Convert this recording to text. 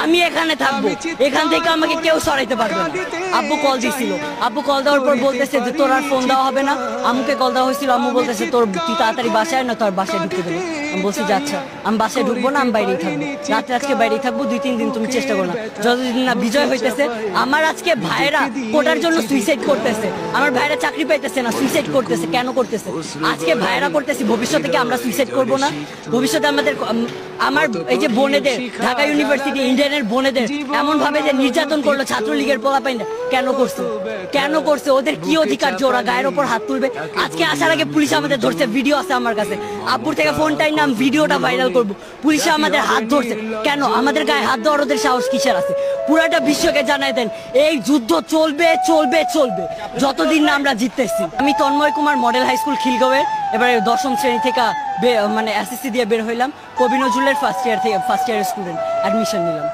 আমি এখানে থাকবো, এখান থেকে আমাকে কেউ সরাইতে পারবে না। আব্বু কল দিছিল, আব্বু কল দেওয়ার পর বলতেছে যে তোর আর ফোন দেওয়া হবে না। আম্মুকে কল দেওয়া হয়েছিল, আম্মু বলতেছে তোর তুই তাড়াতাড়ি বাসায় না, তোর বাসায় ঢুকতে দেবে। আমি বলছি যে আচ্ছা আমি বাসায় ঢুকবো না, আমি বাইরেই থাকবো, রাতে আজকে বাইরেই থাকবো, 2-3 দিন তুমি চেষ্টা করো না। যতদিন না বিজয় হইতেছে, আমার আজকে ভাইয়েরা কোটার জন্য সুইসাইড করতেছে, আমার ভাইয়েরা চাকরি পাইতেছে না, সুইসাইড করতেছে। কেন করতেছে? আজকে ভাইয়েরা করতেছি, ভবিষ্যতে কি আমরা সুইসাইড করবো না? ভবিষ্যতে আমাদের আমার এই যে বোনেদের ঢাকা ইউনিভার্সিটি ইন্ডিয়ানের বোনেদের এমন ভাবে যে নির্যাতন করলো ছাত্রলীগের পোলাপাইনরা, কেন করছে? কেন করছে? ওদের কি অধিকার যে ওরা গায়ের ওপর হাত তুলবে? আজকে আসার আগে পুলিশ আমাদের ধরছে, ভিডিও আছে আমার কাছে, আব্বুর থেকে ফোনটাই নাম ভিডিওটা ভাইরাল করব। পুলিশে আমাদের হাত ধরছে, কেন? আমাদের গায়ে হাত দেওয়ার ওদের সাহস কিসের আছে? পুরাটা বিশ্বকে জানাই দেন, এই যুদ্ধ চলবে চলবে চলবে যতদিন না আমরা জিততেছি। আমি Tanmoy Kumar model high school খিলগাঁওয়ের এবারে 10ম শ্রেণী থেকে মানে এসএসসি দিয়ে বের হইলাম, কবি নজরুলের ফার্স্ট ইয়ারের স্টুডেন্ট, অ্যাডমিশন নিলাম।